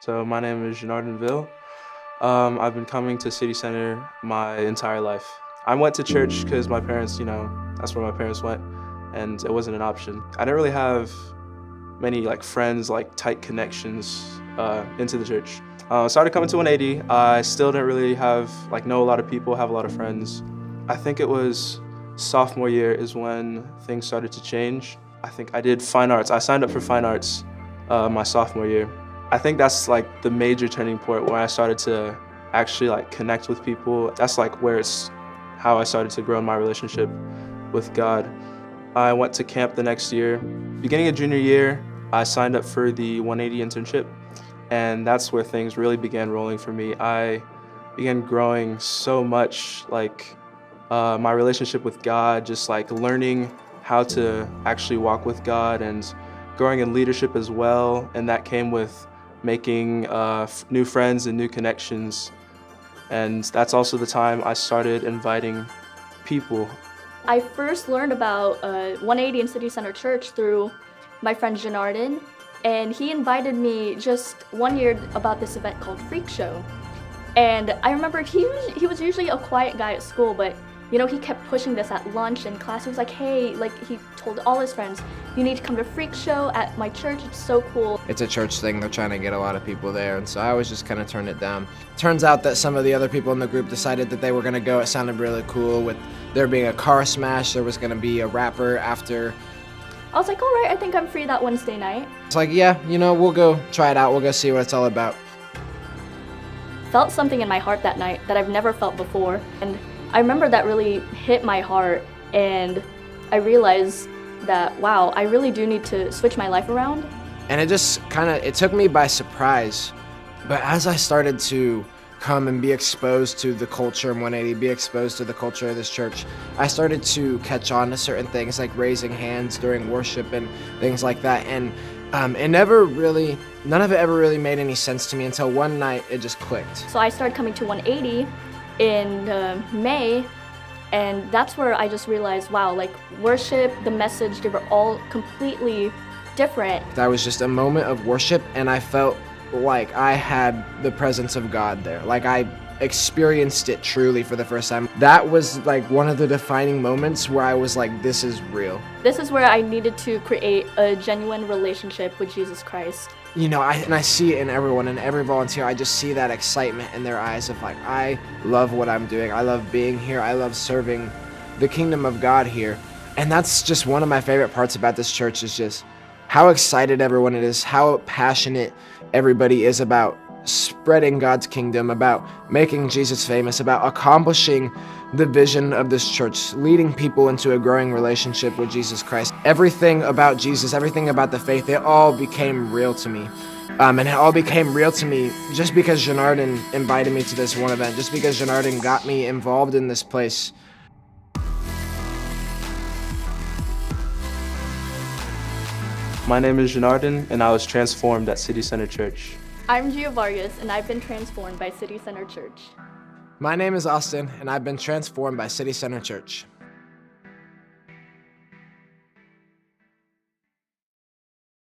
So my name is Zhanarden. I've been coming to City Center my entire life. I went to church because my parents, that's where my parents went, and it wasn't an option. I didn't really have many friends, tight connections into the church. Started coming to 180. I still didn't really know a lot of people, have a lot of friends. I think it was sophomore year is when things started to change. I think I did fine arts. I signed up for fine arts my sophomore year. I think that's the major turning point where I started to actually connect with people. That's where it's how I started to grow in my relationship with God. I went to camp the next year. Beginning of junior year, I signed up for the 180 internship, and that's where things really began rolling for me. I began growing so much, my relationship with God, just learning how to actually walk with God and growing in leadership as well, and that came with making new friends and new connections. And that's also the time I started inviting people. I first learned about 180 in City Center Church through my friend Zhanarden, and he invited me just one year about this event called Freak Show. And I remember he was usually a quiet guy at school, but he kept pushing this at lunch and class. He was like, hey, he told all his friends, you need to come to Freak Show at my church, it's so cool. It's a church thing, they're trying to get a lot of people there, and so I always just kind of turned it down. Turns out that some of the other people in the group decided that they were gonna go. It sounded really cool with there being a car smash, there was gonna be a rapper after. I was like, all right, I think I'm free that Wednesday night. It's like, yeah, we'll go try it out, we'll go see what it's all about. Felt something in my heart that night that I've never felt before, and I remember that really hit my heart, and I realized that, wow, I really do need to switch my life around. And it just it took me by surprise. But as I started to come and be exposed to the culture in 180, be exposed to the culture of this church, I started to catch on to certain things like raising hands during worship and things like that. And none of it ever really made any sense to me until one night it just clicked. So I started coming to 180 in May, and that's where I just realized, wow, worship, the message, they were all completely different. That was just a moment of worship, and I felt like I had the presence of God there. I experienced it truly for the first time. That was one of the defining moments where I was like, this is real. This is where I needed to create a genuine relationship with Jesus Christ. I see it in everyone, in every volunteer. I just see that excitement in their eyes of I love what I'm doing. I love being here. I love serving the kingdom of God here. And that's just one of my favorite parts about this church is just how excited everyone is, how passionate everybody is about spreading God's kingdom, about making Jesus famous, about accomplishing the vision of this church, leading people into a growing relationship with Jesus Christ. Everything about Jesus, everything about the faith, it all became real to me. And it all became real to me just because Zhanarden invited me to this one event, just because Zhanarden got me involved in this place. My name is Zhanarden, and I was transformed at City Center Church. I'm Gia Vargas, and I've been transformed by City Center Church. My name is Austin, and I've been transformed by City Center Church.